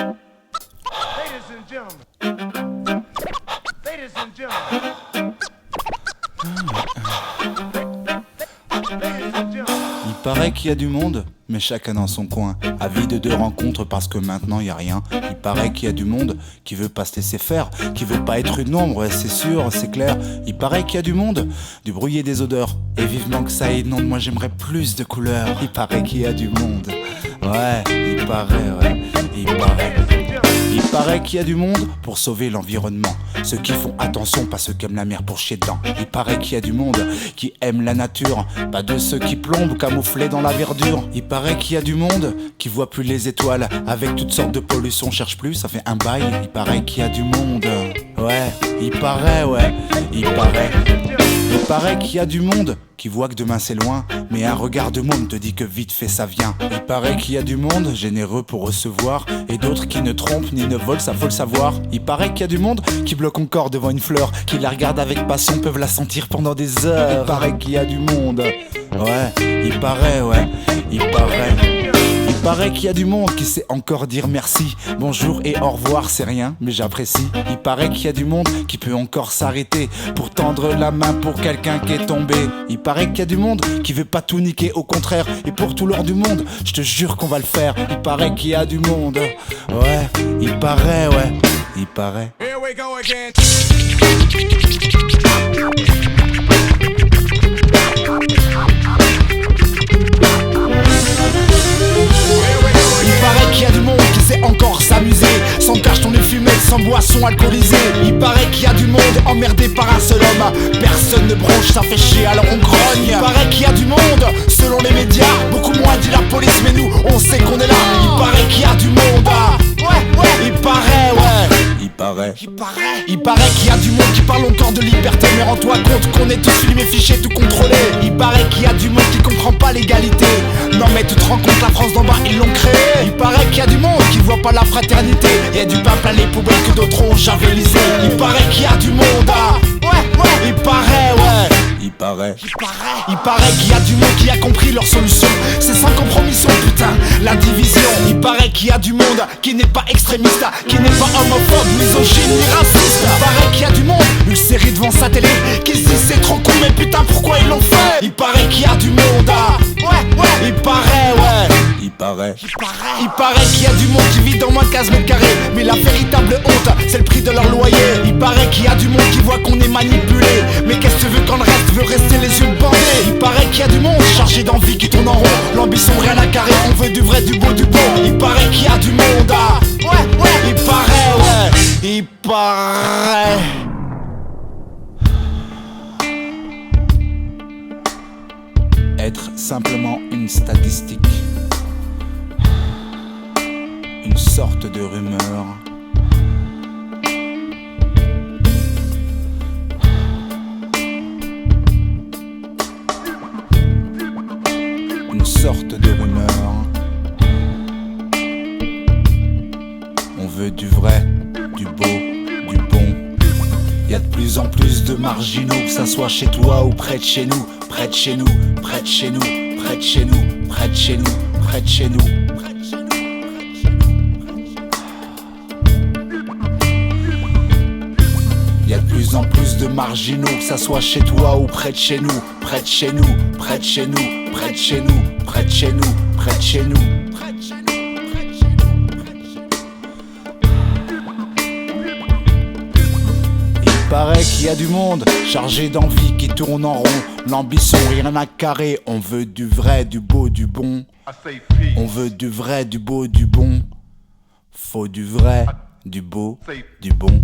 Ladies and gentlemen. Ladies and gentlemen. Ladies and gentlemen. Il paraît qu'il y a du monde, mais chacun dans son coin. Avide de rencontres parce que maintenant y a rien. Il paraît qu'il y a du monde qui veut pas se laisser faire, qui veut pas être une ombre, c'est sûr, c'est clair. Il paraît qu'il y a du monde, du bruit et des odeurs. Et vivement que ça inonde, moi j'aimerais plus de couleurs. Il paraît qu'il y a du monde. Ouais, il paraît, ouais, il paraît. Il paraît qu'il y a du monde pour sauver l'environnement. Ceux qui font attention, pas ceux qui aiment la mer pour chier dedans. Il paraît qu'il y a du monde qui aime la nature, pas de ceux qui plombent camouflés dans la verdure. Il paraît qu'il y a du monde qui voit plus les étoiles, avec toutes sortes de pollution, cherche plus, ça fait un bail. Il paraît qu'il y a du monde. Ouais, il paraît, ouais, il paraît. Il paraît qu'il y a du monde qui voit que demain c'est loin, mais un regard de môme te dit que vite fait ça vient. Il paraît qu'il y a du monde généreux pour recevoir, et d'autres qui ne trompent ni ne volent, ça faut le savoir. Il paraît qu'il y a du monde qui bloque encore devant une fleur, qui la regarde avec passion, peuvent la sentir pendant des heures. Il paraît qu'il y a du monde. Ouais, il paraît, ouais, il paraît. Il paraît qu'il y a du monde qui sait encore dire merci, bonjour et au revoir, c'est rien, mais j'apprécie. Il paraît qu'il y a du monde qui peut encore s'arrêter pour tendre la main pour quelqu'un qui est tombé. Il paraît qu'il y a du monde qui veut pas tout niquer, au contraire, et pour tout l'or du monde, je te jure qu'on va le faire. Il paraît qu'il y a du monde. Ouais, il paraît, ouais, il paraît. Here we go again. Il paraît qu'il y a du monde qui sait encore s'amuser, sans cache ton fumée, sans boisson alcoolisée. Il paraît qu'il y a du monde emmerdé par un seul homme, personne ne bronche, ça fait chier alors on grogne. Il paraît qu'il y a du monde, selon les médias, beaucoup moins dit la police, mais nous on sait qu'on est là. Il paraît qu'il y a du monde, il paraît, ouais. Il paraît qu'il y a du monde qui parle encore de liberté, mais rends-toi compte qu'on est tous filmés, fichés, tout contrôlés. Il paraît qu'il y a du monde qui comprend pas l'égalité. Non mais tu te rends compte, la France d'en bas ils l'ont créé. Il paraît qu'il y a du monde qui voit pas la fraternité, et du pain plein les poubelles que d'autres ont javelisé. Il paraît qu'il y a du monde, il paraît, ouais. Il paraît qu'il y a du monde qui a compris leur solution, c'est sans compromission, putain, la division. Il paraît qu'il y a du monde qui n'est pas extrémiste, qui n'est pas homophobe, misogyne ni raciste. Il paraît qu'il y a du monde, une série devant sa télé, qui se dit c'est trop cool mais putain pourquoi ils l'ont fait. Il paraît qu'il y a du monde, il paraît, ouais. Il paraît qu'il y a du monde qui vit dans moins de 15 mètres carrés, mais la véritable honte, c'est le prix de leur loyer. Il paraît qu'il y a du monde qui voit qu'on est manipulé, mais qu'est-ce que tu veux quand le reste veut rester les yeux bandés. Il paraît qu'il y a du monde chargé d'envie qui tourne en rond, l'ambition rien à carrer, on veut du vrai, du beau, du bon. Il paraît qu'il y a du monde, il paraît, ouais, il paraît. Être simplement une statistique, une sorte de rumeur. Une sorte de rumeur. On veut du vrai, du beau, du bon. Y a de plus en plus de marginaux, que ça soit chez toi ou près de chez nous, près de chez nous, près de chez nous, près de chez nous, près de chez nous, près de chez nous. Y a de plus en plus de marginaux, que ça soit chez toi ou près de chez nous, près de chez nous, près de chez nous, près de chez nous, près de chez nous, près de chez nous. Il paraît qu'il y a du monde chargé d'envie qui tourne en rond, l'ambition rien à carrer. On veut du vrai, du beau, du bon. On veut du vrai, du beau, du bon. Faut du vrai, du beau, du bon.